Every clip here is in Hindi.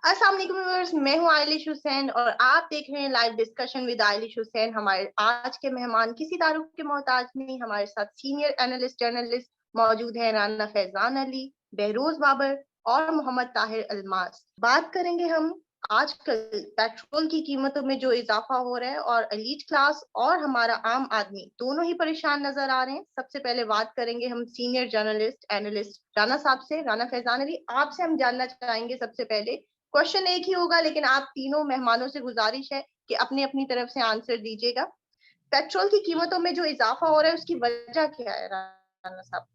अस्सलाम वालेकुम व्यूअर्स, मैं हूं आयलिश हुसैन और आप देख रहे हैं लाइव डिस्कशन विद आयलिश हुसैन। हमारे आज के मेहमान किसी तारुफ के मोहताज नहीं, हमारे साथ सीनियर एनालिस्ट जर्नलिस्ट मौजूद हैं राना फैजान अली, बहरोज बाबर और मोहम्मद ताहिर अलमास। बात करेंगे हम आजकल पेट्रोल की कीमतों में जो इजाफा हो रहा है और एलीट क्लास और हमारा आम आदमी दोनों ही परेशान नजर आ रहे हैं। सबसे पहले बात करेंगे हम सीनियर जर्नलिस्ट एनालिस्ट राना साहब से। राना फैजान अली, आपसे हम जानना चाहेंगे सबसे पहले, क्वेश्चन एक ही होगा लेकिन आप तीनों मेहमानों से गुजारिश है कि अपनी अपनी तरफ से आंसर दीजिएगा। पेट्रोल की कीमतों में जो इजाफा हो रहा है उसकी वजह क्या है राना साहब?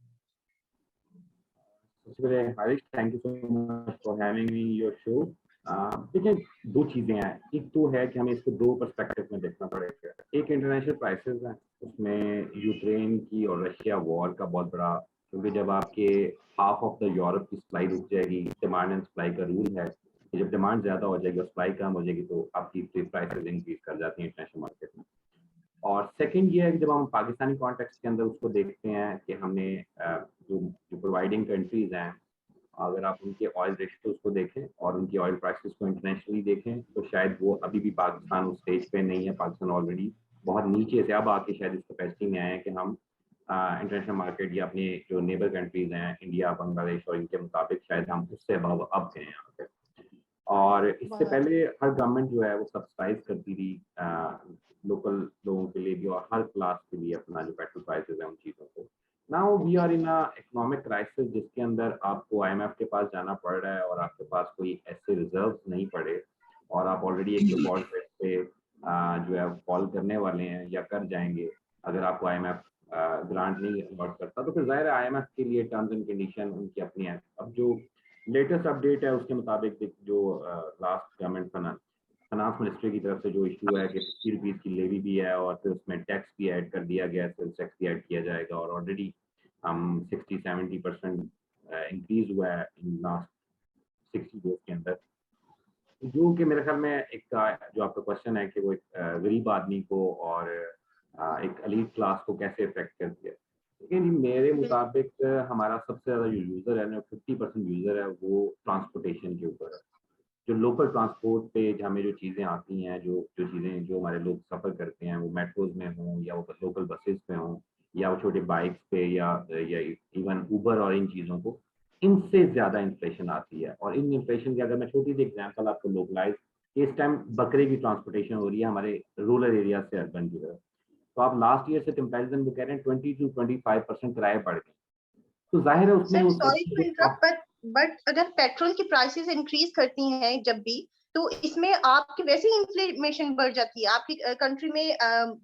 Harish, thank you so much for having me your show. देखिए, दो चीजें हैं। एक तो है कि हमें इसको दो पर्सपेक्टिव में देखना पड़ेगा। एक इंटरनेशनल प्राइसेस है, उसमें यूक्रेन की और रशिया वॉर का बहुत बड़ा, क्योंकि जब आपके हाफ ऑफ द यूरोप की सप्लाई रुक जाएगी, डिमांड एंड सप्लाई का रूल है कि जब डिमांड ज्यादा हो जाएगी और सप्लाई कम हो जाएगी तो आपकी प्राइसेस इंक्रीज कर जाती हैं इंटरनेशनल मार्केट में। और सेकंड ये है कि जब हम पाकिस्तानी कॉन्टेक्स्ट के अंदर उसको देखते हैं कि हमने जो जो प्रोवाइडिंग कंट्रीज हैं, अगर आप उनके ऑयल रेशियोज को देखें और उनकी ऑयल प्राइसेस को इंटरनेशनली देखें तो शायद वो अभी भी पाकिस्तान उस स्टेज पे नहीं है। पाकिस्तान ऑलरेडी बहुत नीचे से अब आके शायद इस कैपेसिटी में आए हैं कि हम इंटरनेशनल मार्केट या अपने जो नेबर कंट्रीज हैं इंडिया, बांग्लादेश और इनके मुताबिक शायद हम उससे अब गए हैं यहाँ पे। और इससे पहले हर गवर्नमेंट जो है वो सब्सिडाइज करती थी लोकल लोगों के लिए भी और हर क्लास के लिए अपना जो पेट्रोल प्राइसेस है उन चीज़ों को। Now we are in economic crisis जिसके अंदर आपको आईएमएफ के पास जाना पड़ रहा है और आपके पास कोई ऐसे रिजर्व नहीं पड़े और आप ऑलरेडी एक डिफॉल्ट रेट पे जो है फॉल करने वाले हैं या कर जाएंगे। अगर आपको आईएमएफ ग्रांट नहीं अलॉट करता तो फिर जाहिर है आईएमएफ के लिए टर्म्स एंड कंडीशन उनकी अपनी है। अब जो लेटेस्ट अपडेट है उसके मुताबिक जो लास्ट गवर्नमेंट फाइनेंस मिनिस्ट्री की तरफ से जो इशू है कि 50 रुपीज़ की लेवी भी है और फिर उसमें टैक्स भी ऐड कर दिया गया है, सेल्स टैक्स भी ऐड किया जाएगा और ऑलरेडी हम 60-70% इंक्रीज हुआ है इन लास्ट 60 डेज के अंदर। जो कि मेरे ख्याल में एक जो आपका क्वेश्चन है कि वो एक गरीब आदमी को और एक एलीट क्लास को कैसे इफेक्ट करती है। लेकिन मेरे मुताबिक हमारा सबसे ज़्यादा जो यूज़र है ना, 50% यूज़र है वो ट्रांसपोर्टेशन के ऊपर है। जो लोकल ट्रांसपोर्ट पे हमें जो चीज़ें आती हैं, जो जो चीज़ें जो हमारे लोग सफ़र करते हैं, वो मेट्रोज़ में हों या वो लोकल बसेस पे हों या वो छोटे बाइक्स पे या इवन उबर और इन चीज़ों को, इनसे ज़्यादा इन्फ्लेशन आती है। और इन इन्फ्लेशन की अगर मैं छोटी सी एग्जांपल आपको लोकलाइज, इस टाइम बकरे की ट्रांसपोर्टेशन हो रही है हमारे रूरल एरिया से अर्बन की तरफ, तो आप लास्ट ईयर से कंपैरिजन में कह रहे हैं 20-25% किराए बढ़ गए। तो जाहिर है उसमें उस सॉरी टू इंटरप्ट, बट अगर पेट्रोल की प्राइसेस इंक्रीज करती हैं जब भी, तो इसमें आपकी वैसे ही इन्फ्लेशन बढ़ जाती है। आपकी कंट्री में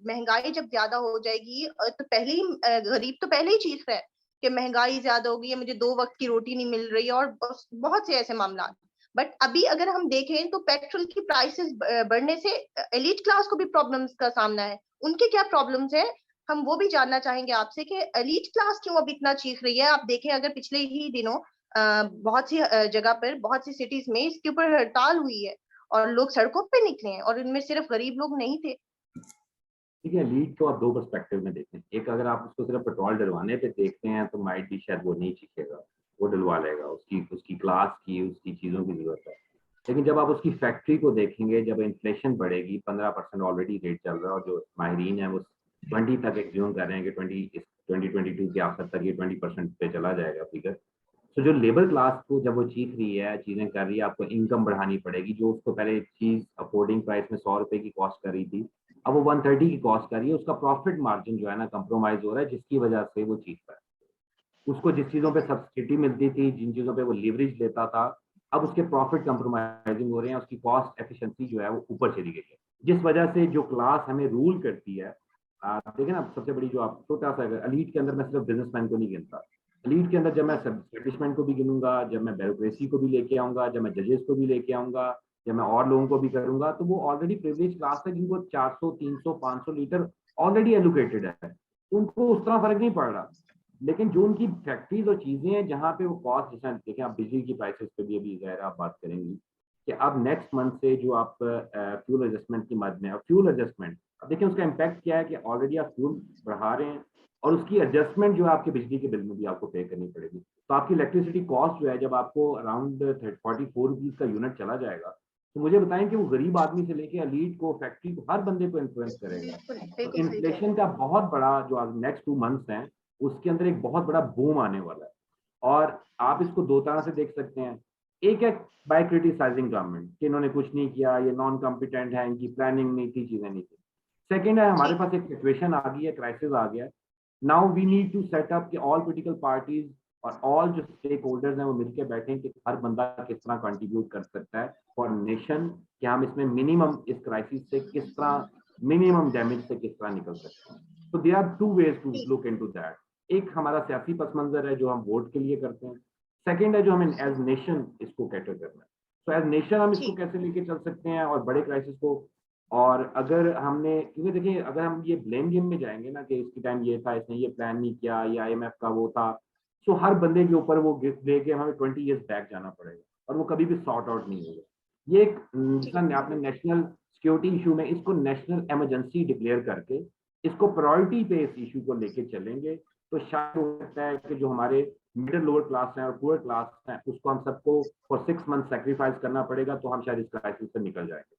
महंगाई जब ज्यादा हो जाएगी तो पहले ही गरीब तो पहले ही चीख रहा है कि महंगाई ज्यादा हो गई है, मुझे 2 वक्त की रोटी नहीं मिल रही है और बहुत से ऐसे मामला। बट अभी अगर हम देखें तो पेट्रोल की प्राइसेस बढ़ने से एलीट क्लास को भी प्रॉब्लम्स का सामना है। उनके क्या प्रॉब्लम्स है, हम वो भी जानना चाहेंगे आपसे कि एलीट क्लास क्यों अब इतना चीख रही है। आप देखें अगर पिछले ही दिनों बहुत सी जगह पर, बहुत सी सिटीज में इसके ऊपर हड़ताल हुई है और लोग सड़कों पे निकले हैं और इनमें सिर्फ गरीब लोग नहीं थे। ठीक है, लीड को आप दो पर्सपेक्टिव में देखें। एक, अगर आप उसको सिर्फ पेट्रोल डलवाने पे देखते हैं तो माइट भी शायद वो नहीं चीखेगा, वो डलवा लेगा, उसकी उसकी क्लास की उसकी चीज़ों की जरूरत है। लेकिन जब आप उसकी फैक्ट्री को देखेंगे, जब इन्फ्लेशन बढ़ेगी, 15% ऑलरेडी रेट चल रहा है और जो माहिरीन है वो 20 तक एग्ज्यूम कर रहे हैं कि 2022 के आखिर तक ये 20% पे चला जाएगा फिगर। तो जो लेबर क्लास को जब वो चीख रही है, चीजें कर रही है, आपको इनकम बढ़ानी पड़ेगी। जो उसको पहले चीज अफोर्डिंग प्राइस में 100 रुपए की कॉस्ट कर रही थी, अब वो 130 की कॉस्ट कर रही है। उसका प्रॉफिट मार्जिन जो है ना कंप्रोमाइज हो रहा है, जिसकी वजह से वो चीख रहा है। उसको जिस चीजों पे सब्सिडी मिलती थी, जिन चीजों पे वो लीवरेज लेता था, अब उसके प्रॉफिट कंप्रोमाइजिंग हो रहे हैं, उसकी कॉस्ट एफिशिएंसी जो है वो ऊपर चली गई है। जिस वजह से जो क्लास हमें रूल करती है, देखिए ना, सबसे बड़ी जो आप छोटा सा एलीट के अंदर, मैं सिर्फ बिजनेसमैन को नहीं गिनता, लीड के अंदर जब मैं एस्टेब्लिशमेंट को भी गिनूंगा, जब मैं ब्यूरोक्रेसी को भी लेके आऊंगा, जब मैं जजेस को भी लेके आऊंगा, जब मैं और लोगों को भी करूंगा, तो वो ऑलरेडी प्रिविलेज क्लास है जिनको 400, 300, 500 लीटर ऑलरेडी एलोकेटेड है, उनको उस तरह फर्क नहीं पड़ रहा। लेकिन जो उनकी फैक्ट्रीज और चीजें हैं जहाँ पे वो कॉस्ट, जैसे देखें आप बिजली की प्राइसेस पे भी अभी ज़ाहिर आप बात करेंगी कि अब नेक्स्ट मंथ से जो आप फ्यूल एडजस्टमेंट की मद में, फ्यूल एडजस्टमेंट अब देखिए उसका इम्पैक्ट क्या है कि ऑलरेडी आप फ्यूल बढ़ा रहे हैं और उसकी एडजस्टमेंट जो है आपके बिजली के बिल में भी आपको पे करनी पड़ेगी। तो आपकी इलेक्ट्रिसिटी कॉस्ट जो है जब आपको अराउंड 44 रुपीज का यूनिट चला जाएगा, तो मुझे बताएं कि वो गरीब आदमी से लेके एलीट को, फैक्ट्री को, हर बंदे को इन्फ्लुएंस करेगा। बिल्कुल तो बिल्कुल सही कह रहे इन्फ्लेशन का बहुत बड़ा जो नेक्स्ट 2 मंथ्स हैं उसके अंदर एक बहुत बड़ा बूम आने वाला है। और आप इसको दो तरह से देख सकते हैं। एक है बाय क्रिटिसाइजिंग गवर्नमेंट कि इन्होंने कुछ नहीं किया, ये नॉन कॉम्पिटेंट है, इनकी प्लानिंग नहीं थी, चीजें नहीं थी। सेकेंड है हमारे जी पास एक सिचुएशन आ गई है, क्राइसिस आ गया है। Now we need to set up कि ऑल पॉलिटिकल पार्टीज और ऑल जो स्टेक होल्डर्स हैं वो मिलकर बैठें कि हर बंदा किस तरह कंट्रीब्यूट कर सकता है फॉर नेशन, कि हम इसमें मिनिमम इस क्राइसिस से किस तरह, मिनिमम डैमेज से किस तरह निकल सकते हैं। तो they are two ways to जी लुक इनटू दैट। एक हमारा सियासी पस मंजर है जो हम वोट के लिए करते हैं। सेकेंड है जो हमें एज नेशन इसको कैटर करना है। तो एज नेशन हम इसको जी कैसे लेके चल सकते हैं और बड़े क्राइसिस को। और अगर हमने, क्योंकि देखिए अगर हम ये ब्लेम गेम में जाएंगे ना कि इसकी टाइम ये था, इसने ये प्लान नहीं किया, ये IMF का वो था, तो हर बंदे के ऊपर वो गिफ्ट दे के हमें 20 ईयर्स बैक जाना पड़ेगा और वो कभी भी सॉर्ट आउट नहीं होगा। ये एक जी आपने नेशनल सिक्योरिटी इशू में इसको नेशनल इमरजेंसी डिक्लेयर करके इसको प्रायोरिटी पे इस इशू को लेके चलेंगे, तो शायद हो सकता है कि जो हमारे मिडिल लोअर क्लास हैं और पुअर क्लास हैं उसको हम सबको फॉर 6 मंथ सेक्रीफाइस करना पड़ेगा, तो हम शायद इस क्राइसिस से निकल जाएंगे।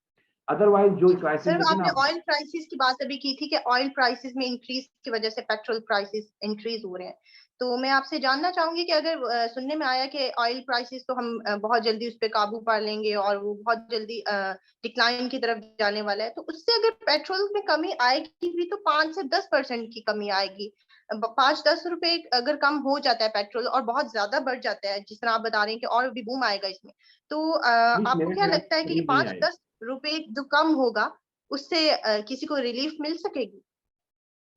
अदरवाइज जो जी क्राइसिस सर, देखिए ना आपने आप। ऑयल प्राइसेस की बात अभी की थी कि ऑयल प्राइसेस में इंक्रीज की वजह से पेट्रोल प्राइसेस इंक्रीज हो रहे हैं। तो मैं आपसे जानना चाहूंगी कि अगर सुनने में आया कि ऑयल प्राइसेस तो हम बहुत जल्दी उस पर काबू पा लेंगे और वो बहुत जल्दी डिक्लाइन की तरफ जाने वाला है, तो उससे अगर पेट्रोल में कमी आएगी भी तो 5 से 10% की कमी आएगी। 5-10 रुपए अगर कम हो जाता है पेट्रोल और बहुत ज्यादा बढ़ जाता है जिस तरह आप बता रहे हैं कि और भी बूम आएगा इसमें, तो नहीं, आपको मेरे क्या ख्याल लगता है से कि ये करीब नहीं पाँच आएगी। दस रुपए जो कम होगा उससे किसी को रिलीफ मिल सकेगी?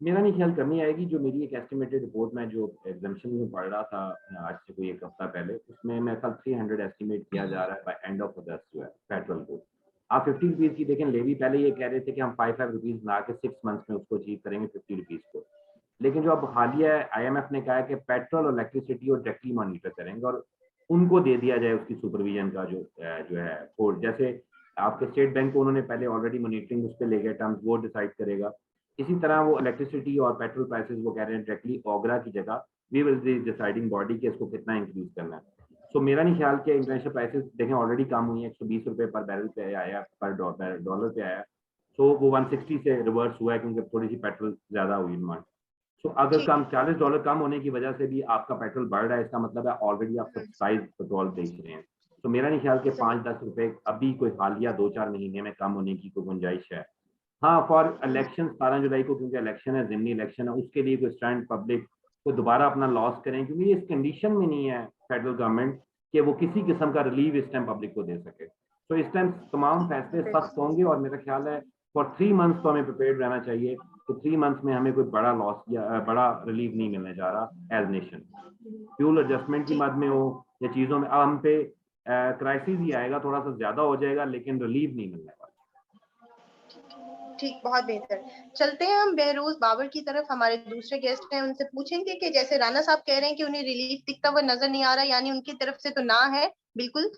मेरा नहीं ख्याल कमी आएगी। जो मेरी एक एस्टिमेटेड रिपोर्ट में जो एग्जामिशन में पढ़ रहा था आज से कोई एक हफ्ता पहले, उसमें मैं कल 300 एस्टिमेट किया जा रहा है बाय एंड ऑफ अगस्त जो है पेट्रोल को। आप 50 रुपीज की देखें, लेवी पहले ये कह रहे थे कि हम 5 रुपीज ला के 6 मंथ्स में उसको अचीव करेंगे 50 रुपीज को। लेकिन जो अब हालिया IMF ने कहा है कि पेट्रोल और इलेक्ट्रिसिटी और डायरेक्टली मॉनिटर करेंगे और उनको दे दिया जाए उसकी सुपरविजन का जो है कोड। जैसे आपके स्टेट बैंक को उन्होंने पहले ऑलरेडी मॉनिटरिंग उस पर ले गया टर्म्स, वो डिसाइड करेगा। इसी तरह वो इलेक्ट्रिसिटी और पेट्रोल प्राइसेस वो कह रहे हैं डायरेक्टली ओगरा की जगह we will be deciding body के इसको कितना इंक्रीज करना है। सो मेरा नहीं ख्याल कि इंटरनेशनल प्राइसेस देखें ऑलरेडी कम हुई है, 120 रुपए पर बैरल पे आया, पर डॉलर पे आया। सो वो 160 से रिवर्स हुआ है क्योंकि थोड़ी सी पेट्रोल ज्यादा हुई डिमांड। तो अगर ठीक कम है। $40 कम होने की वजह से भी आपका पेट्रोल बढ़ रहा है, इसका मतलब है ऑलरेडी आप सब्सिडाइज पेट्रोल बेच रहे हैं। तो मेरा नहीं ख्याल कि सही। 5-10 रुपए अभी कोई हालिया 2-4 महीने में कम होने की कोई गुंजाइश है। हाँ, फॉर इलेक्शन 17 जुलाई को, क्योंकि इलेक्शन है, जिमनी इलेक्शन है, उसके लिए कोई स्टैंड पब्लिक को दोबारा अपना लॉस करें, क्योंकि ये इस कंडीशन में नहीं है फेडरल गवर्नमेंट कि वो किसी किस्म का रिलीफ इस टाइम पब्लिक को दे सके। तो इस टाइम तमाम फैसले सख्त होंगे और मेरा ख्याल है फॉर 3 मंथ्स तो हमें प्रिपेयर्ड रहना चाहिए। तो 3 मंथ्स में हमें कोई बड़ा लॉस या बड़ा रिलीफ नहीं मिलने जा रहा एज नेशन। फ्यूल एडजस्टमेंट की जी मद में हो या चीजों में, अब हम पे क्राइसिस ही आएगा, थोड़ा सा ज्यादा हो जाएगा लेकिन रिलीफ नहीं मिलने वाला। ठीक, बहुत बेहतर। चलते हैं हम बहरोज बाबर की तरफ, हमारे दूसरे गेस्ट हैं, उनसे पूछेंगे कि जैसे राना साहब कह रहे हैं कि उन्हें रिलीफ दिखता हुआ नजर नहीं आ रहा, यानी उनकी तरफ से तो ना है, बिल्कुल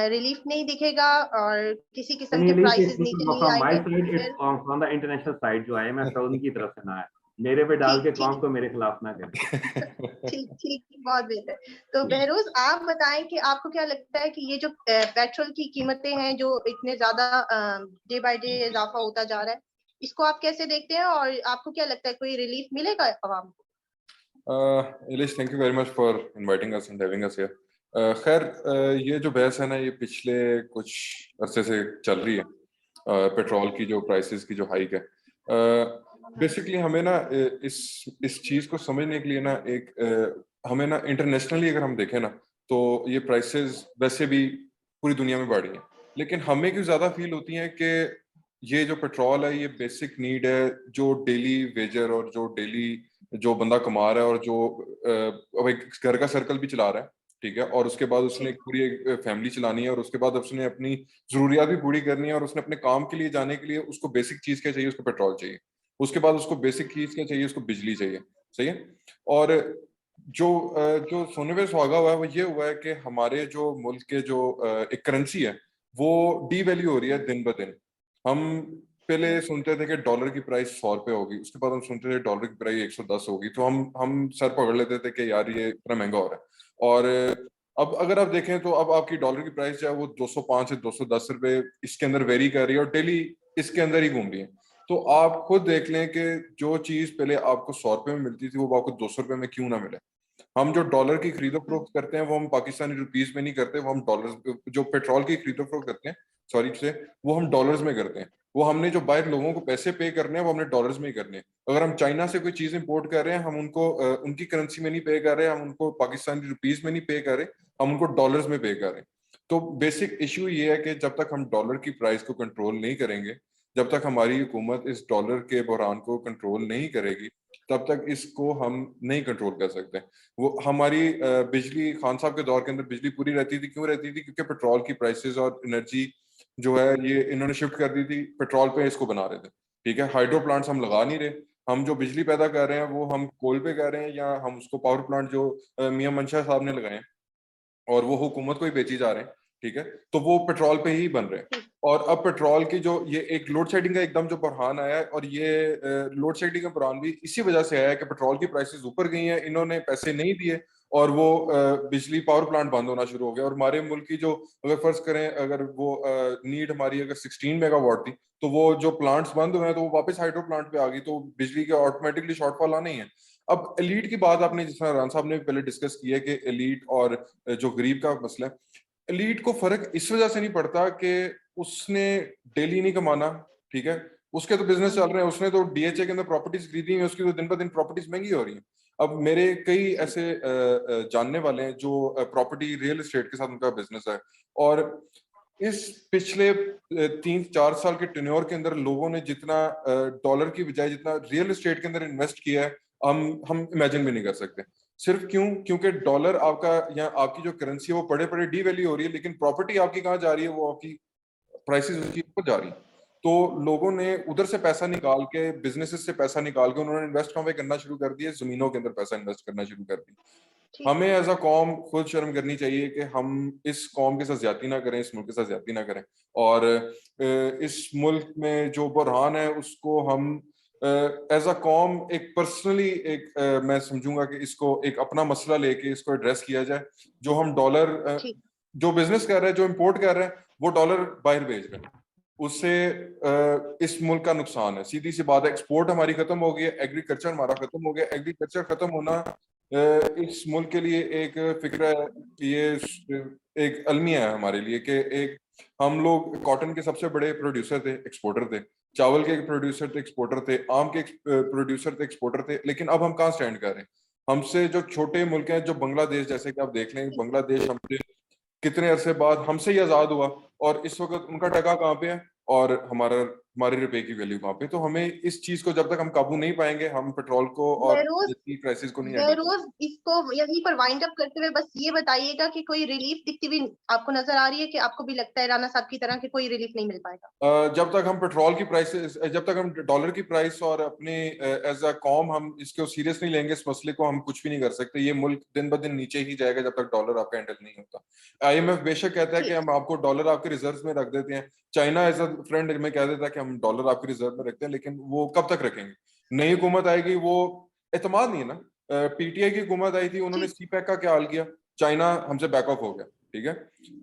रिलीफ नहीं दिखेगा और किसी किस्म के प्राइसेस नीचे नहीं फ्रॉम माय आएंगे। साइड इट्स फिर फ्रॉम द इंटरनेशनल साइड, जो IMF है उनकी तरफ से ना है। मेरे पे डाल ठीक के ठीक कौम को मेरे खिलाफ ना करें। ठीक ठीक, बहुत बेहतर। तो बहरोज आप बताएं कि आपको क्या लगता है कि ये जो पेट्रोल की कीमतें हैं जो इतने ज्यादा डे बाय डे इजाफा होता जा रहा है, इसको आप कैसे देखते हैं और आपको क्या लगता है कोई रिलीफ मिलेगा आवाम को? Ilish, thank you very much for inviting us and having us here. खैर, ये जो बहस है ना, ये पिछले कुछ अरसे से चल रही है। पेट्रोल की जो प्राइसेस की जो हाइक है, बेसिकली हमें ना इस चीज को समझने के लिए ना हमें ना इंटरनेशनली अगर हम देखें ना, तो ये प्राइसेस वैसे भी पूरी दुनिया में बढ़ रही हैं, लेकिन हमें क्यों ज्यादा फील होती है कि ये जो पेट्रोल है ये बेसिक नीड है, जो डेली वेजर और जो डेली जो बंदा कमा रहा है और जो अब एक घर का सर्कल भी चला रहा है, ठीक है, और उसके बाद उसने एक पूरी एक फैमिली चलानी है और उसके बाद उसने अपनी जरूरियात भी पूरी करनी है और उसने अपने काम के लिए जाने के लिए उसको बेसिक चीज क्या चाहिए, उसको पेट्रोल चाहिए। उसके बाद उसको बेसिक चीज क्या चाहिए, उसको बिजली चाहिए। सही है। और जो सोने पे सुहागा हुआ है वो ये हुआ है कि हमारे जो मुल्क के जो एक करेंसी है वो डी वैल्यू हो रही है दिन ब दिन। हम पहले सुनते थे कि डॉलर की प्राइस 100 रुपए होगी, उसके बाद हम सुनते थे डॉलर की प्राइस 110 होगी, तो हम सर पकड़ लेते थे कि यार ये इतना महंगा हो रहा है। और अब अगर आप देखें तो अब आपकी डॉलर की प्राइस जो है वो 205 से 210 रुपए इसके अंदर वेरी कर रही है और डेली इसके अंदर ही घूम रही है। तो आप खुद देख लें कि जो चीज पहले आपको 100 रुपए में मिलती थी वो आपको 200 रुपए में क्यों ना मिले। हम जो डॉलर की खरीदो फरोख्त करते हैं वो हम पाकिस्तानी रुपीस में नहीं करते, वो हम डॉलर, जो पेट्रोल की खरीदो फरोख्त करते हैं सॉरी से, वो हम डॉलर्स में करते हैं। वो हमने जो बाहर लोगों को पैसे पे करने हैं वो हमने डॉलर्स में ही करने हैं। अगर हम चाइना से कोई चीज इंपोर्ट कर रहे हैं हम उनको उनकी करेंसी में नहीं पे कर रहे, हम उनको पाकिस्तानी रुपीस में नहीं पे कर रहे, हम उनको डॉलर्स में पे कर रहे हैं। तो बेसिक इशू ये है कि जब तक हम डॉलर की प्राइस को कंट्रोल नहीं करेंगे, जब तक हमारी हुकूमत इस डॉलर के बहरान को कंट्रोल नहीं करेगी, तब तक इसको हम नहीं कंट्रोल कर सकते। वो हमारी बिजली, खान साहब के दौर के अंदर बिजली पूरी रहती थी, क्यों रहती थी? क्योंकि पेट्रोल की प्राइसेस और एनर्जी जो है ये इन्होंने शिफ्ट कर दी थी, पेट्रोल पे इसको बना रहे थे। ठीक है, हाइड्रो प्लांट्स हम लगा नहीं रहे, हम जो बिजली पैदा कर रहे हैं वो हम कोल पे कर रहे हैं, या हम उसको पावर प्लांट जो मियां मंशा साहब ने लगाए हैं और वो हुकूमत को ही बेची जा रहे हैं। ठीक है, तो वो पेट्रोल पे ही बन रहे हैं। और अब पेट्रोल की जो ये एक लोड शेडिंग का एकदम जो बरहान आया है, और ये लोड शेडिंग का बरहान भी इसी वजह से आया है कि पेट्रोल की प्राइसेस ऊपर गई हैं, इन्होंने पैसे नहीं दिए और वो बिजली पावर प्लांट बंद होना शुरू हो गया। और हमारे मुल्क की जो, अगर फर्ज करें अगर वो नीड हमारी अगर 16 मेगावाट थी, तो वो जो प्लांट्स बंद हुए हैं तो वो वापस हाइड्रो प्लांट पे आ गई, तो बिजली के ऑटोमेटिकली शॉर्टफॉल आना ही है। अब एलीट की बात आपने, जिस तरह रान साहब ने पहले डिस्कस किया कि एलीट और जो गरीब का मसला है, एलीट को फर्क इस वजह से नहीं पड़ता कि उसने डेली नहीं कमाना। ठीक है, उसके तो बिजनेस चल रहे हैं, उसने तो डीएचए के अंदर प्रॉपर्टीज खरीदी है, उसकी तो दिन ब दिन प्रॉपर्टीज महंगी हो रही हैं। अब मेरे कई ऐसे जानने वाले हैं जो प्रॉपर्टी रियल एस्टेट के साथ उनका बिजनेस है, और इस पिछले 3-4 साल के टेन्योर के अंदर लोगों ने जितना डॉलर की बजाय जितना रियल एस्टेट के अंदर इन्वेस्ट किया है, हम इमेजिन भी नहीं कर सकते। सिर्फ क्योंकि डॉलर आपका या आपकी जो करेंसी है वो पड़े पड़े डीवैल्यू हो रही है, लेकिन प्रॉपर्टी आपकी कहाँ जा रही है? वो आपकी प्राइसेस उसकी ऊपर जा रही है। तो लोगों ने उधर से पैसा निकाल के, बिजनेसेस से पैसा निकाल के उन्होंने इन्वेस्ट कहाँ पे करना शुरू कर दिया? जमीनों के अंदर पैसा इन्वेस्ट करना शुरू कर दिया। हमें एज अ कौम खुद शर्म करनी चाहिए कि हम इस कौम के साथ ज्यादती ना करें, इस मुल्क के साथ ज्यादती ना करें, और इस मुल्क में जो बुरहान है उसको हम एज अ कौम एक पर्सनली मैं समझूंगा कि इसको एक अपना मसला लेके इसको एड्रेस किया जाए। जो हम डॉलर जो बिजनेस कर रहे हैं, जो इंपोर्ट कर रहे हैं, वो डॉलर बाहर भेज रहे हैं, उससे इस मुल्क का नुकसान है। सीधी सी बात है, एक्सपोर्ट हमारी खत्म हो गई है, एग्रीकल्चर हमारा खत्म हो गया। एग्रीकल्चर खत्म होना इस मुल्क के लिए एक फिक्र है, ये एक अलमिया है हमारे लिए कि एक, हम लोग कॉटन के सबसे बड़े प्रोड्यूसर थे, एक्सपोर्टर थे, चावल के प्रोड्यूसर थे, एक्सपोर्टर थे, आम के प्रोड्यूसर थे, एक्सपोर्टर थे, लेकिन अब हम कहाँ स्टैंड कर रहे हैं? हमसे जो छोटे मुल्क हैं, जो बांग्लादेश, जैसे कि आप देख लें, बांग्लादेश हमसे कितने अरसे बाद हमसे ही आजाद हुआ, और इस वक्त उनका टका कहाँ पे है और हमारे रुपए की वैल्यू कहाँ पे? तो हमें इस चीज को जब तक हम काबू नहीं पाएंगे, हम पेट्रोल को और क्राइसिस को नहीं हैंडल। रोज इसको यहीं पर वाइंड अप करते हुए बस ये बताइएगा कि कोई रिलीफ दिखती हुई आपको नजर आ रही है, कि आपको भी लगता है राना साहब की तरह कि कोई रिलीफ नहीं मिल पाएगा? जब तक हम पेट्रोल की प्राइसेस, जब तक हम डॉलर की प्राइस और अपने एज अ कॉम हम इसको सीरियस नहीं लेंगे, इस मसले को, हम कुछ भी नहीं कर सकते। ये मुल्क दिन ब दिन नीचे ही जाएगा जब तक डॉलर आपका हैंडल नहीं होता। आईएमएफ बेशक कहता है कि हम आपको डॉलर आपके रिजर्व में रख देते हैं, चाइना एज अ फ्रेंड में कह देता है कि हम डॉलर आपके रिजर्व में रखते हैं, लेकिन वो कब तक रखेंगे? नई हुकूमत आएगी, वो एतमाद नहीं है ना। पीटीआई की हुकूमत आई थी, उन्होंने सीपैक का क्या हाल किया? चाइना हमसे बैक ऑफ हो गया। ठीक है,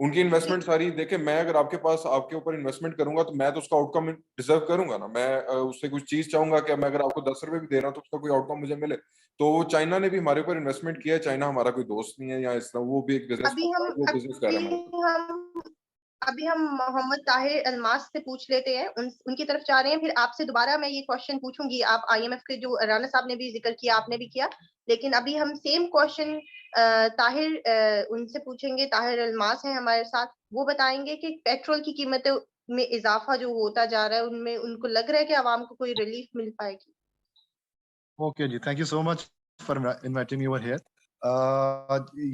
उनकी इन्वेस्टमेंट सारी देखे, मैं अगर आपके पास आपके ऊपर इन्वेस्टमेंट करूंगा तो मैं तो उसका आउटकम डिजर्व करूंगा ना। मैं उससे कुछ चीज चाहूंगा कि मैं अगर आपको 10 रुपए भी दे रहा हूं तो उसका कोई आउटकम मुझे मिले। तो चाइना ने भी हमारे ऊपर इन्वेस्टमेंट किया है। चाइना हमारा कोई दोस्त नहीं है, या इस तरह, वो भी एक बिजनेस, वो बिजनेस कर रहा है। अभी हम मोहम्मद ताहिर अल्मास से पूछ लेते हैं, उनकी तरफ जा रहे हैं, फिर आपसे दोबारा मैं ये क्वेश्चन पूछूंगी। आप आईएमएफ के जो राना साहब ने भी जिक्र किया, आपने भी किया, लेकिन अभी हम सेम क्वेश्चन ताहिर उनसे पूछेंगे। ताहिर अल्मास हैं हमारे साथ, वो बताएंगे कि पेट्रोल की कीमतों में इजाफा जो होता जा रहा है, उनमें उनको लग रहा है कि आवाम को कोई रिलीफ मिल पाएगी। ओके जी, thank you so much for inviting me over here.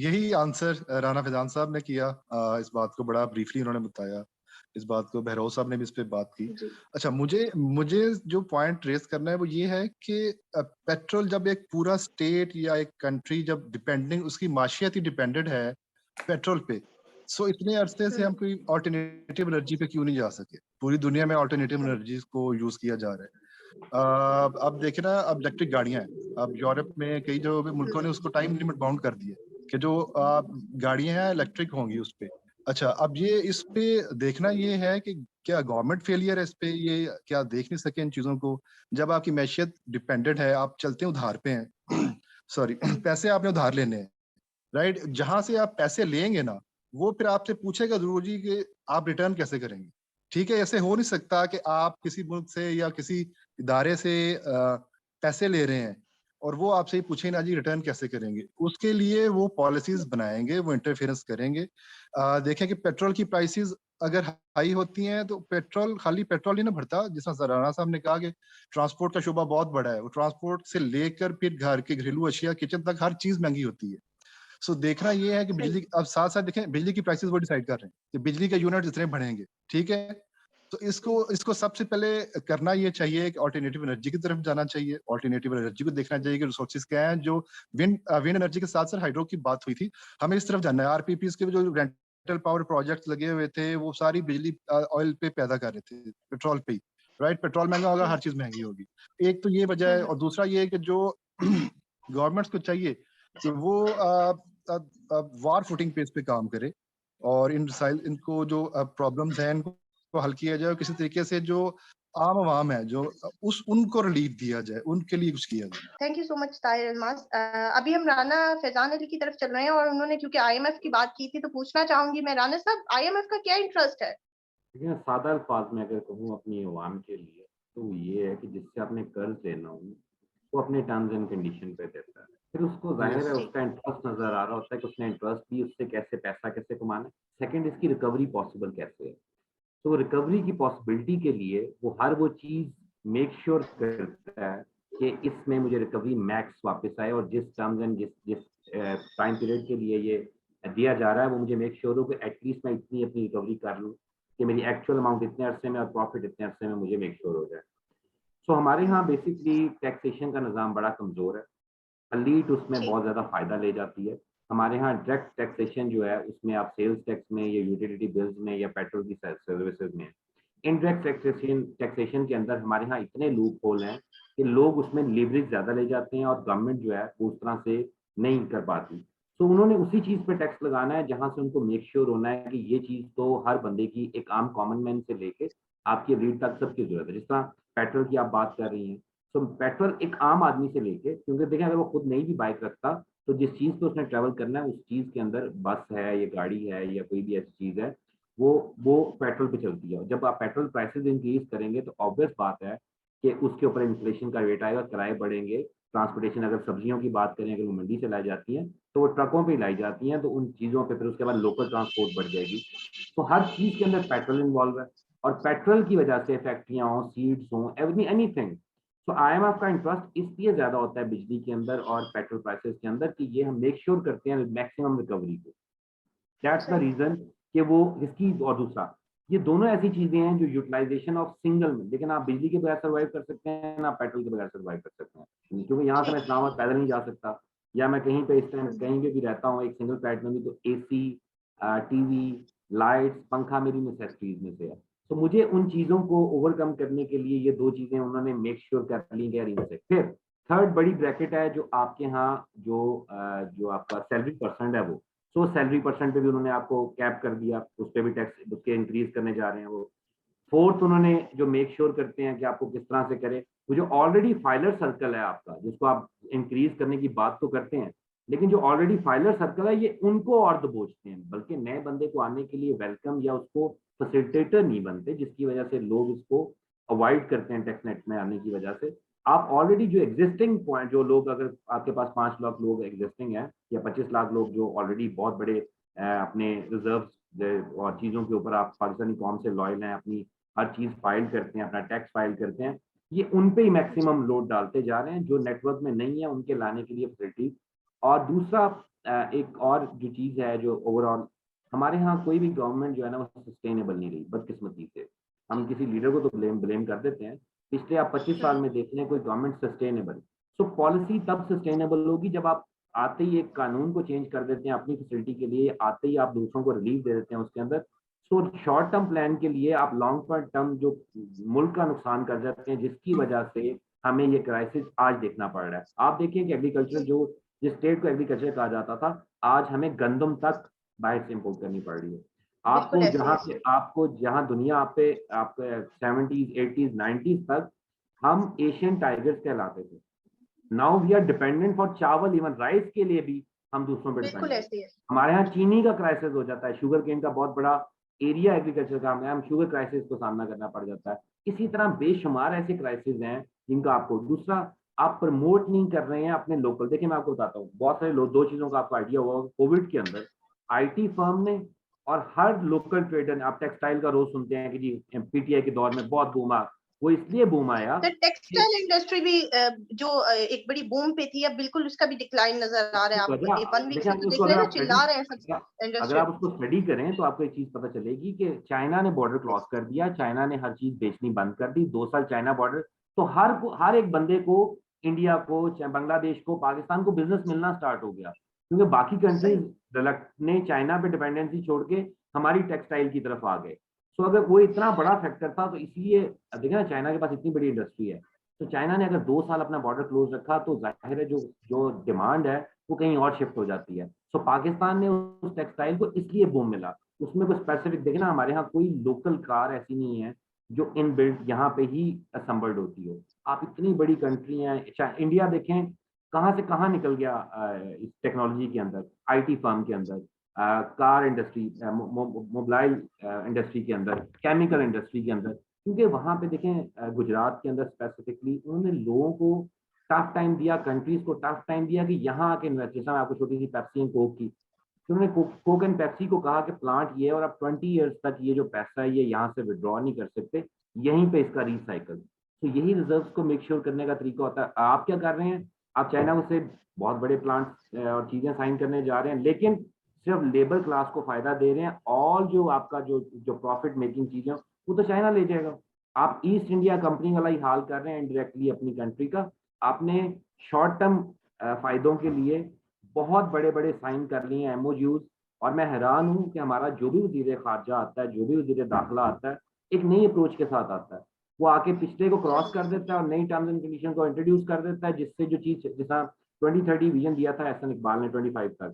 यही आंसर राना फैजान साहब ने किया। इस बात को बड़ा ब्रीफली उन्होंने बताया, इस बात को बहरोज साहब ने भी इस पे बात की। अच्छा, मुझे जो पॉइंट रेस करना है वो ये है कि पेट्रोल, जब एक पूरा स्टेट या एक कंट्री जब डिपेंडिंग, उसकी माशियत ही डिपेंडेंट है पेट्रोल पे, सो इतने अरसे से हम कोई ऑल्टरनेटिव एनर्जी पे क्यों नहीं जा सके? पूरी दुनिया में ऑल्टरनेटिव एनर्जीज को यूज किया जा रहा है। अब देखिए ना, अब इलेक्ट्रिक गाड़ियां हैं। अब यूरोप में कई जो भी मुल्कों ने उसको टाइम लिमिट बाउंड कर दिया कि जो गाड़ियां हैं इलेक्ट्रिक होंगी उस पे। अच्छा, अब ये इस पे देखना ये है कि क्या गवर्नमेंट फेलियर है इस पे, ये क्या देख नहीं सके इन चीजों को। जब आपकी मैशियत डिपेंडेंट है, आप चलते हैं उधार पे हैं सॉरी पैसे आपने उधार लेने हैं, राइट। जहां से आप पैसे लेंगे ना, वो फिर आपसे पूछेगा जरूर जी कि आप रिटर्न कैसे करेंगे। ठीक है, ऐसे हो नहीं सकता कि आप किसी मुल्क से या किसी इदारे से पैसे ले रहे हैं और वो आपसे ही पूछे ना जी रिटर्न कैसे करेंगे। उसके लिए वो पॉलिसीज बनाएंगे, वो इंटरफेरेंस करेंगे। देखें कि पेट्रोल की प्राइसेस अगर हाई होती हैं तो पेट्रोल, खाली पेट्रोल ही ना बढ़ता। जिस राणा साहब ने कहा कि ट्रांसपोर्ट का शोबा बहुत बड़ा है, वो ट्रांसपोर्ट से लेकर फिर घर के घरेलू अशिया, किचन तक हर चीज महंगी होती है। सो देखना ये है कि बिजली, अब साथ साथ देखें बिजली की प्राइसेस वो डिसाइड कर रहे हैं कि बिजली के यूनिट जितने बढ़ेंगे, ठीक है। तो इसको इसको सबसे पहले करना ये चाहिए कि ऑल्टरनेटिव एनर्जी की तरफ जाना चाहिए। ऑल्टरनेटिव एनर्जी को देखना चाहिए कि रिसोर्सेज क्या हैं। जो विंड एनर्जी के साथ साथ हाइड्रो की बात हुई थी, हमें इस तरफ जाना है। आरपीपीज के जो रेंटल पावर प्रोजेक्ट लगे हुए थे, वो सारी बिजली ऑयल पे पैदा कर रहे थे, पेट्रोल पे, राइट। पेट्रोल महंगा होगा, हर चीज महंगी होगी। एक तो ये वजह है, और दूसरा ये है कि जो गवर्नमेंट्स को चाहिए कि वो वार फुटिंग पेस पे काम करे और इनको जो प्रॉब्लम्स हैं इनको हल किया जाए। किसी तरीके से जो आम आवाम है, जो उनको रिलीफ दिया जाए, उनके लिए कुछ किया जाए। Thank you so much Tahir Almas. अभी हम राना फैजान अली की तरफ चल रहे हैं और उन्होंने क्योंकि आईएमएफ की बात की थी तो पूछना चाहूंगी मैं, राना साहब आईएमएफ का क्या इंटरेस्ट है? देखिए, सादा अल्फाज में अगर कहूँ अपनी अवाम के लिए, तो ये है कि जिससे आपने कर्ज लेना हो वो अपने टर्म्स एंड कंडीशन पे देता है। फिर उसको जाहिर है जी। उसका इंटरेस्ट नजर आ रहा होता है कि उसने इंटरेस्ट भी उससे कैसे पैसा कैसे कमाना है। सेकंड, इसकी रिकवरी पॉसिबल कैसे है। तो रिकवरी की पॉसिबिलिटी के लिए वो हर वो चीज मेक श्योर करता है कि इसमें मुझे रिकवरी मैक्स वापस आए, और जिस टर्म्स एंड जिस जिस टाइम पीरियड के लिए ये दिया जा रहा है वो मुझे मेक श्योर हो कि एटलीस्ट मैं इतनी अपनी रिकवरी कर लूँ कि मेरी एक्चुअल अमाउंट इतने अरसे में और प्रॉफिट इतने अरसे में मुझे मेक श्योर हो जाए। सो हमारे यहाँ बेसिकली टैक्सेशन का निज़ाम बड़ा कमज़ोर है। अलीट उसमें जी। बहुत ज़्यादा फ़ायदा ले जाती है। हमारे यहाँ डायरेक्ट टैक्सेशन जो है उसमें आप सेल्स टैक्स में या यूटिलिटी बिल्स में या पेट्रोल की सर्विसेज में, इनडायरेक्ट टैक्सेशन के अंदर हमारे यहाँ इतने लूप होल हैं कि लोग उसमें लीवरेज ज़्यादा ले जाते हैं और गवर्नमेंट जो है वो उस तरह से नहीं कर पाती। तो उन्होंने उसी चीज़ पे टैक्स लगाना है जहाँ से उनको मेक श्योर होना है कि ये चीज़ तो हर बंदे की, एक आम कॉमन मैन से लेके आपकी रीड तक सबकी जरूरत है। जिस तरह पेट्रोल की आप बात कर रही हैं, तो पेट्रोल एक आम आदमी से लेके, क्योंकि देखें अगर वो खुद नहीं भी बाइक रखता तो जिस चीज़ पे उसने ट्रैवल करना है उस चीज़ के अंदर बस है या गाड़ी है या कोई भी ऐसी चीज़ है वो पेट्रोल पे चलती है। जब आप पेट्रोल प्राइसेस इंक्रीज करेंगे तो ऑब्वियस बात है कि उसके ऊपर इन्फ्लेशन का रेट आएगा, किराए बढ़ेंगे। ट्रांसपोर्टेशन, अगर सब्जियों की बात करें, अगर वो मंडी से लाई जाती हैं तो वो ट्रकों पे लाई जाती हैं, तो उन चीज़ों पे फिर उसके बाद लोकल ट्रांसपोर्ट बढ़ जाएगी। तो हर चीज़ के अंदर पेट्रोल इन्वॉल्व है, और पेट्रोल की वजह से फैक्ट्रियाँ हों, सीड्स हों, एनीथिंग। तो आईएमएफ का इंटरेस्ट इसलिए ज्यादा होता है बिजली के अंदर और पेट्रोल प्राइसेस के अंदर कि ये हम मेक श्योर करते हैं मैक्सिमम रिकवरी को। दैट्स द रीजन कि वो इसकी, और दूसरा ये दोनों ऐसी चीजें हैं जो यूटिलाइजेशन ऑफ सिंगल में, लेकिन आप बिजली के बगैर सर्वाइव कर सकते हैं ना पेट्रोल के बगैर सर्वाइव कर सकते हैं। क्योंकि यहाँ से मैं इस्लामाबाद पैदल नहीं जा सकता, या मैं कहीं पे इस टाइम कहीं पे भी रहता हूँ एक सिंगल फ्लैट में भी, तो एसी, टीवी, लाइट्स, पंखा मेरी नेसेसिटीज में से है। तो मुझे उन चीजों को ओवरकम करने के लिए ये दो चीजें उन्होंने मेक श्योर कर ली है। फिर थर्ड बड़ी ब्रैकेट है जो आपके यहाँ जो आपका सैलरी परसेंट है वो, सो सैलरी परसेंट पे भी उन्होंने आपको कैप कर दिया, उस पर भी टैक्स उसके इंक्रीज करने जा रहे हैं वो। फोर्थ, उन्होंने जो मेक श्योर करते हैं कि आपको किस तरह से करे, वो जो ऑलरेडी फाइलर सर्कल है आपका, जिसको आप इंक्रीज करने की बात तो करते हैं, लेकिन जो ऑलरेडी फाइलर सर्कल है ये उनको और दबोचते हैं, बल्कि नए बंदे को आने के लिए वेलकम या उसको फैसिलिटेटर नहीं बनते, जिसकी वजह से लोग इसको अवॉइड करते हैं टैक्स नेट में आने की वजह से। आप ऑलरेडी जो एग्जिस्टिंग पॉइंट, जो लोग, अगर आपके पास 5 लाख लोग एग्जिस्टिंग है या 25 लाख लोग जो ऑलरेडी बहुत बड़े अपने रिजर्व और चीज़ों के ऊपर आप पाकिस्तानी कौम से लॉयल हैं, अपनी हर चीज़ फाइल करते हैं, अपना टैक्स फाइल करते हैं, ये उन पे ही मैक्सिमम लोड डालते जा रहे हैं जो नेटवर्क में नहीं है उनके लाने के लिए फैसिलिटी। और दूसरा एक और जो चीज़ है जो ओवरऑल हमारे यहाँ कोई भी गवर्नमेंट जो है ना वो सस्टेनेबल नहीं रही, बदकिस्मती से। हम किसी लीडर को तो ब्लेम कर देते हैं, पिछले आप 25 साल में देख लें कोई गवर्नमेंट सस्टेनेबल। सो पॉलिसी तब सस्टेनेबल होगी जब आप आते ही एक कानून को चेंज कर देते हैं अपनी फैसिलिटी के लिए, आते ही आप दूसरों को रिलीफ दे देते हैं उसके अंदर, सो शॉर्ट टर्म प्लान के लिए आप लॉन्ग टर्म जो मुल्क का नुकसान कर जाते हैं, जिसकी वजह से हमें ये क्राइसिस आज देखना पड़ रहा है। आप देखिए कि एग्रीकल्चर जो जिस स्टेट को एग्रीकल्चर कहा जाता था, आज हमें गंदम तक बाहर से इम्पोर्ट करनी पड़ रही है। बिल्कुल ऐसे ही है। आपको जहाँ दुनिया पे आपके 70s 80s 90s तक हम एशियन टाइगर्स कहलाते थे। Now we are dependent for chawal, even rice के लिए भी हम दूसरों पर बिल्कुल डिपेंडेंट। ऐसे ही है। हमारे यहाँ चीनी का क्राइसिस हो जाता है, शुगर केन का बहुत बड़ा एरिया एग्रीकल्चर का, हमें हम शुगर क्राइसिस को सामना करना पड़ जाता है। इसी तरह बेशुमार ऐसे क्राइसिस हैं जिनका आपको दूसरा आप प्रमोट नहीं कर रहे हैं अपने लोकल। देखिए मैं आपको बताता हूँ, बहुत सारे लोग, दो चीजों का आपको आइडिया होगा। कोविड के अंदर आईटी फर्म ने और हर लोकल ट्रेडर, आप टेक्सटाइल का रोज सुनते हैं कि जी पीटीआई के दौर में बहुत बूम आया, वो इसलिए बूम आया। तो टेक्सटाइल इंडस्ट्री भी जो एक बड़ी बूम पे थी, अब बिल्कुल उसका भी डिक्लाइन नजर आ रहा है। आप 1 वीक से तो देख लेना, चिल्ला रहे हैं सब अगर इंडस्ट्री। आप उसको स्टडी करें तो आपको एक चीज पता चलेगी कि चाइना ने बॉर्डर क्रॉस कर दिया, चाइना ने हर चीज बेचनी बंद कर दी। 2 साल चाइना बॉर्डर, तो हर एक बंदे को, इंडिया को, बांग्लादेश को, पाकिस्तान को बिजनेस मिलना स्टार्ट हो गया, क्योंकि बाकी कंट्रीज ने चाइना पे डिपेंडेंसी छोड़ के हमारी टेक्सटाइल की तरफ आ गए। सो अगर वो इतना बड़ा फैक्टर था, तो इसलिए देखिए ना, चाइना के पास इतनी बड़ी इंडस्ट्री है, तो चाइना ने अगर 2 साल अपना बॉर्डर क्लोज रखा, तो जाहिर है जो जो डिमांड है वो कहीं और शिफ्ट हो जाती है। सो पाकिस्तान ने उस टेक्सटाइल को इसलिए बूम मिला। उसमें कोई स्पेसिफिक देखे ना, हमारे यहाँ कोई लोकल कार ऐसी नहीं है जो इन बिल्ट यहाँ पे ही असेंबल्ड होती हो। आप इतनी बड़ी कंट्री हैं, इंडिया देखें कहाँ से कहाँ निकल गया इस टेक्नोलॉजी के अंदर, आईटी फर्म के अंदर, कार इंडस्ट्री, मोबाइल इंडस्ट्री के अंदर, केमिकल इंडस्ट्री के अंदर। क्योंकि वहां पे देखें गुजरात के अंदर स्पेसिफिकली उन्होंने लोगों को टफ टाइम दिया, कंट्रीज को टफ टाइम दिया कि यहाँ आके इन्वेस्ट। जैसा मैं आपको छोटी सी पेप्सी एंड कोक की, तो उन्होंने कोक एंड पेप्सी को कहा कि प्लांट ये है और आप 20 ईयर्स तक ये जो पैसा है ये यहाँ से विड्रॉ नहीं कर सकते, यहीं पे इसका रिसाइकल। तो यही रिजर्व्स को मेक श्योर करने का तरीका होता है। आप क्या कर रहे हैं, आप चाइना से बहुत बड़े प्लांट्स और चीजें साइन करने जा रहे हैं, लेकिन सिर्फ लेबर क्लास को फायदा दे रहे हैं, और जो आपका जो जो प्रॉफिट मेकिंग चीजें वो तो चाइना ले जाएगा। आप ईस्ट इंडिया कंपनी वाला ही हाल कर रहे हैं इनडायरेक्टली अपनी कंट्री का। आपने शॉर्ट टर्म फायदों के लिए बहुत बड़े बड़े साइन कर लिए हैं एमओयूज, और मैं हैरान हूं कि हमारा जो भी वजीर खारजा आता है, जो भी वजीर दाखिला आता है, एक नई अप्रोच के साथ आता है। वो आके पिछले को क्रॉस कर देता है और नई टर्म्स एंड कंडीशन को इंट्रोड्यूस कर देता है, जिससे जो चीज, जैसा 2030 विजन दिया था एहसन इकबाल ने 25 तक,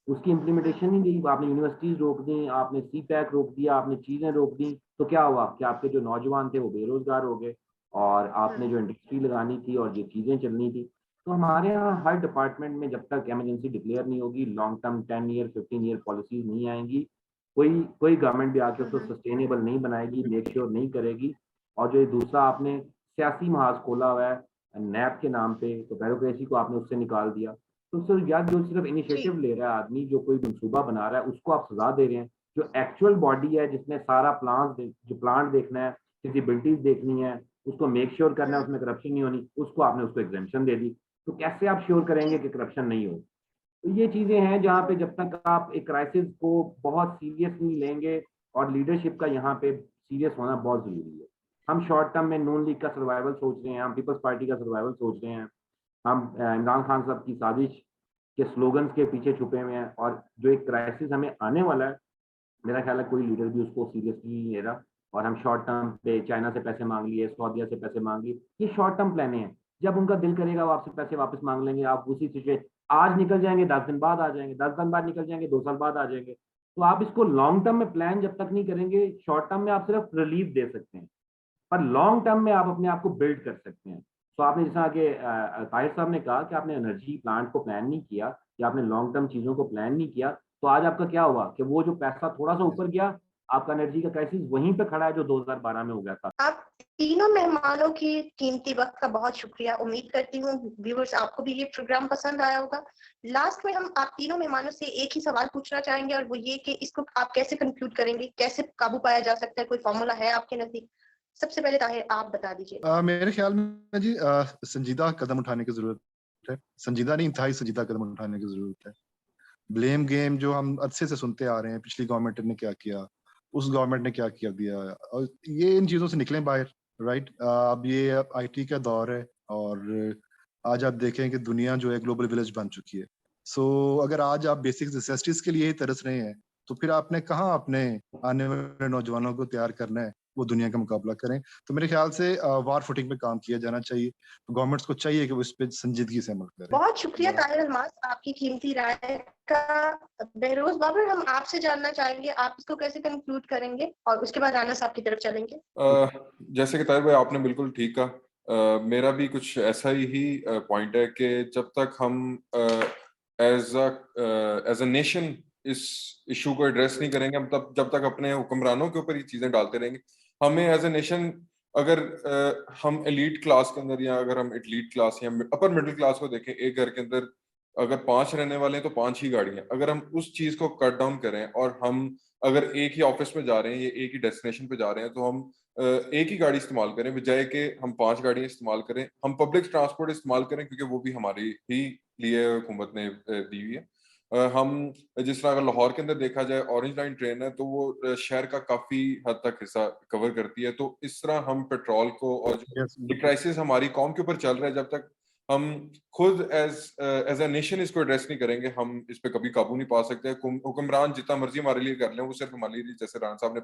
उसकी इम्प्लीमेंटेशन नहीं दी। आपने यूनिवर्सिटीज रोक दी, आपने CPEC रोक दिया, आपने चीजें रोक दी, तो क्या हुआ कि आपके जो नौजवान थे वो बेरोजगार हो गए, और आपने जो इंडस्ट्री लगानी थी और जो चीजें चलनी थी। तो हमारे यहाँ हर डिपार्टमेंट में जब तक इमरजेंसी डिक्लेयर नहीं होगी, long term 10 year 15 year policies नहीं आएंगी, कोई गवर्नमेंट भी आके उसको सस्टेनेबल नहीं बनाएगी, मेक श्योर नहीं करेगी। और जो दूसरा आपने सियासी महाज खोला हुआ है नैब के नाम पे, तो ब्यूरोक्रेसी को आपने उससे निकाल दिया। तो सर यार, जो सिर्फ इनिशिएटिव ले रहा है आदमी, जो कोई मंसूबा बना रहा है, उसको आप सजा दे रहे हैं। जो एक्चुअल बॉडी है जिसने सारा प्लांट देखना है, फिजिबिलिटीज देखनी है, उसको मेक श्योर करना है, उसमें करप्शन नहीं होनी, उसको एग्जेम्पशन दे दी। तो कैसे आप श्योर करेंगे कि करप्शन नहीं हो? तो ये चीजें हैं जहाँ पे जब तक आप एक क्राइसिस को बहुत सीरियसली लेंगे, और लीडरशिप का यहाँ पे सीरियस होना बहुत जरूरी है। हम शॉर्ट टर्म में नून लीग का सर्वाइवल सोच रहे हैं, हम पीपल्स पार्टी का सर्वाइवल सोच रहे हैं, हम इमरान खान साहब की साजिश के स्लोगन्स के पीछे छुपे हुए हैं। और जो एक क्राइसिस हमें आने वाला है, मेरा ख्याल है कोई लीडर भी उसको सीरियसली नहीं ले रहा। और हम शॉर्ट टर्म पे चाइना से पैसे मांग लिए, सऊदीया से पैसे मांग लिए, ये शॉर्ट टर्म प्लान है। जब उनका दिल करेगा वो आपसे पैसे वापस मांग लेंगे, आप उसी सिचुएशन, आज निकल जाएंगे 10 दिन बाद आ जाएंगे, 10 दिन बाद निकल जाएंगे 2 साल बाद आ जाएंगे। तो आप इसको लॉन्ग टर्म में प्लान जब तक नहीं करेंगे, शॉर्ट टर्म में आप सिर्फ रिलीफ दे सकते हैं, पर लॉन्ग टर्म में आप अपने आप को बिल्ड कर सकते हैं। तो आपने जैसा आगे ताहिर साहब ने कहा कि आपने एनर्जी प्लांट को प्लान नहीं किया, या आपने लॉन्ग टर्म चीजों को प्लान नहीं किया, तो आज आपका क्या हुआ कि वो जो पैसा थोड़ा सा ऊपर गया, आपका एनर्जी का क्राइसिस वहीं पे खड़ा है जो 2012 में हो गया था। आप तीनों मेहमानों की कीमती वक्त का बहुत शुक्रिया। उम्मीद करती हूँ व्यूअर्स आपको भी ये प्रोग्राम पसंद आया होगा। लास्ट में हम आप तीनों मेहमानों से एक ही सवाल पूछना चाहेंगे, और वो ये कि इसको आप कैसे कंक्लूड करेंगे, कैसे काबू पाया जा सकता है, कोई फॉर्मूला है आपके नजदीक? सबसे पहले ताहिर आप बता दीजिए। मेरे ख्याल में जी संजीदा कदम उठाने की जरूरत है। संजीदा नहीं, इंतहाई संजीदा कदम उठाने की जरूरत है। ब्लेम गेम जो हम अच्छे से सुनते आ रहे हैं, पिछली गवर्नमेंट ने क्या किया, उस गवर्नमेंट ने क्या किया दिया, और ये इन चीजों से निकलें बाहर। राइट, अब ये IT का दौर है, और आज आप देखें कि दुनिया जो है ग्लोबल विलेज बन चुकी है। सो अगर आज आप बेसिक नेसेसिटीज के लिए ही तरस रहे हैं, तो फिर आपने कहाँ अपने आने वाले नौजवानों को तैयार करना है वो दुनिया का मुकाबला करें। तो मेरे ख्याल से वार फुटिंग पे काम किया जाना चाहिए। गवर्नमेंट्स को चाहिए कि वो इस पे संजीदगी से अमल करें। बहुत शुक्रिया ताहिर अल्मास आपकी कीमती राय का। बहरोज बाबर, हम आपसे जानना चाहेंगे, आप इसको कैसे कंक्लूड करेंगे और उसके बाद राना साहब की तरफ चलेंगे। जैसे कि ताहिर भाई आपने बिल्कुल ठीक कहा, मेरा भी कुछ ऐसा ही पॉइंट है कि जब तक हम एज अ नेशन इस इशू को एड्रेस नहीं करेंगे, हम तब जब तक अपने हुक्मरानों के ऊपर ये चीजें डालते रहेंगे, हमें एज ए नेशन अगर हम एलीट क्लास के अंदर या अगर हम एलीट क्लास या अपर मिडिल क्लास को देखें, एक घर के अंदर अगर 5 रहने वाले हैं तो 5 ही गाड़ियां, अगर हम उस चीज को कट डाउन करें और हम अगर एक ही ऑफिस में जा रहे हैं या एक ही डेस्टिनेशन पे जा रहे हैं तो हम एक ही गाड़ी इस्तेमाल करें बजाय कि हम 5 गाड़ियां इस्तेमाल करें। हम पब्लिक ट्रांसपोर्ट इस्तेमाल करें क्योंकि वो भी हमारी ही लिए हुकूमत ने दी हुई है। हम जिस तरह अगर लाहौर के अंदर देखा जाए ऑरेंज लाइन ट्रेन है तो वो शहर का काफी हद तक हिस्सा कवर करती है। तो इस तरह हम पेट्रोल को और जो क्राइसिस हमारी कौम के ऊपर चल रहा है, जब तक हम खुद एज अ नेशन इसको एड्रेस नहीं करेंगे हम इस पे कभी काबू नहीं पा सकते। हुक्मरान जितना मर्जी हमारे लिए कर लें, वो सिर्फ हमारे लिए, जैसे राणा साहब ने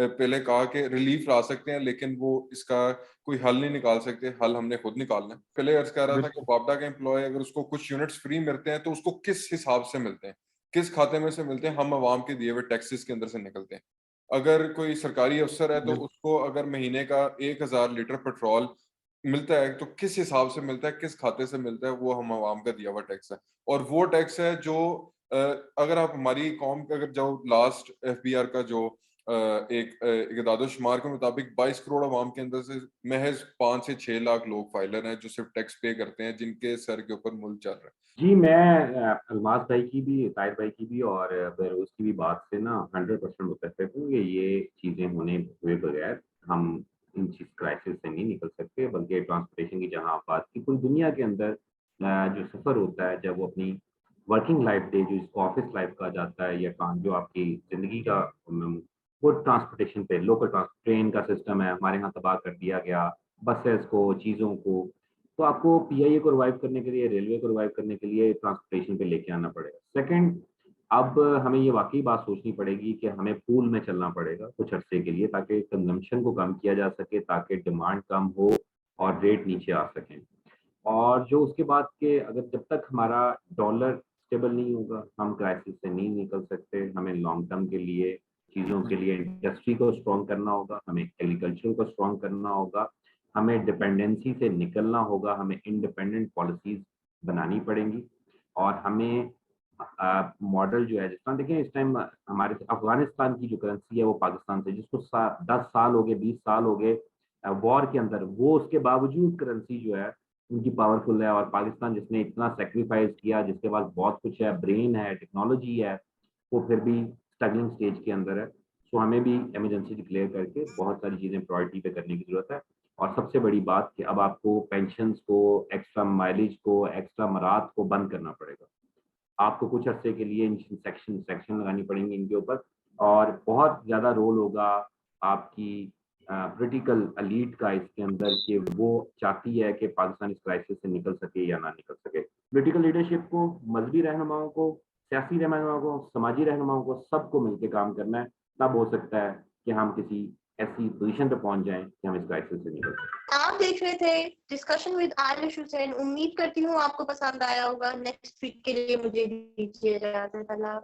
पहले कहा कि रिलीफ ला सकते हैं लेकिन वो इसका कोई हल नहीं निकाल सकते। हल हमने खुद निकालना है। पहले अर्ज कर रहा था कि बाबडा का एम्प्लॉय अगर उसको कुछ यूनिट्स फ्री मिलते हैं तो उसको किस हिसाब से मिलते हैं, किस खाते में से मिलते हैं? हम अवाम के दिए हुए टैक्सेस के अंदर से निकलते हैं। अगर कोई सरकारी अफसर है तो उसको अगर महीने का 1000 लीटर पेट्रोल मिलता है तो किस हिसाब से मिलता है, किस खाते से मिलता है? वो हम अवाम का दिया हुआ टैक्स है। और वो टैक्स है जो अगर आप हमारी कौम का अगर जो लास्ट FBR का जो एक इदादोशुमार के मुताबिक 22 करोड़ अवाम के अंदर से महज 5 से 6 लाख लोग फाइलर हैं जो सिर्फ टैक्स पे करते हैं, जिनके सर के ऊपर मुल्क चल रहा है। जी, मैं अल्मास भाई की भी, ताहिर भाई की भी और बहरोज की भी बात से ना 100% मुत्तफिक हूँ कि ये चीजें होने हुए बगैर हम इन चीज क्राइसिस से नहीं निकल सकते। बल्कि ट्रांसपोर्टेशन की जहाँ बात की, पूरी दुनिया के अंदर जो सफर होता है, जब वो अपनी वर्किंग लाइफ डे जो इसको ऑफिस लाइफ कहा जाता है, या जो आपकी जिंदगी का वो ट्रांसपोर्टेशन पे, लोकल ट्रेन का सिस्टम है हमारे यहाँ तबाह कर दिया गया, बसेस को, चीज़ों को, तो आपको PIA को रिवाइव करने के लिए, रेलवे को रिवाइव करने के लिए ट्रांसपोर्टेशन पे लेके आना पड़ेगा। सेकंड, अब हमें ये वाकई बात सोचनी पड़ेगी कि हमें पूल में चलना पड़ेगा कुछ अरसे के लिए, ताकि कंजम्पशन को कम किया जा सके, ताकि डिमांड कम हो और रेट नीचे आ सकें। और जो उसके बाद के, अगर जब तक हमारा डॉलर स्टेबल नहीं होगा, हम क्राइसिस से नहीं निकल सकते। हमें लॉन्ग टर्म के लिए, चीज़ों के लिए इंडस्ट्री को स्ट्रॉन्ग करना होगा, हमें एग्रीकल्चर को स्ट्रॉन्ग करना होगा, हमें डिपेंडेंसी से निकलना होगा, हमें इंडिपेंडेंट पॉलिसीज बनानी पड़ेंगी। और हमें मॉडल जो है, जिस तरह देखिए इस टाइम हमारे अफगानिस्तान की जो करेंसी है वो पाकिस्तान से, जिसको 10 साल हो गए, 20 साल हो गए वॉर के अंदर, वो उसके बावजूद करेंसी जो है उनकी पावरफुल है। और पाकिस्तान जिसने इतना सेक्रीफाइस किया, जिसके पास बहुत कुछ है, ब्रेन है, टेक्नोलॉजी है, वो फिर भी स्ट्रगलिंग स्टेज के अंदर है। सो हमें भी इमरजेंसी डिक्लेयर करके बहुत सारी चीज़ें प्रायोरिटी पे करने की जरूरत है। और सबसे बड़ी बात कि अब आपको पेंशन्स को, एक्स्ट्रा माइलेज को, एक्स्ट्रा मरात को बंद करना पड़ेगा। आपको कुछ अर्से के लिए सेक्शन लगानी पड़ेंगी इनके ऊपर, और बहुत ज़्यादा रोल होगा आपकी पॉलिटिकल एलीट का इसके अंदर, कि वो चाहती है कि पाकिस्तान इस क्राइसिस से निकल सके या ना निकल सके। पॉलिटिकल लीडरशिप को, मजहबी रहनुमाओं को, सियासी रहनुमाओं को, समाजी रहनुमाओं को, सबको मिलकर काम करना है। तब हो सकता है कि हम किसी ऐसी पोजीशन पे पहुंच जाएं कि हम इस क्राइसिस से निकल सकें। आप देख रहे थे डिस्कशन विद आयलिश हुसैन। उम्मीद करती हूँ आपको पसंद आया होगा। नेक्स्ट वीक के लिए मुझे दीजिए इजाजत। अल्लाह।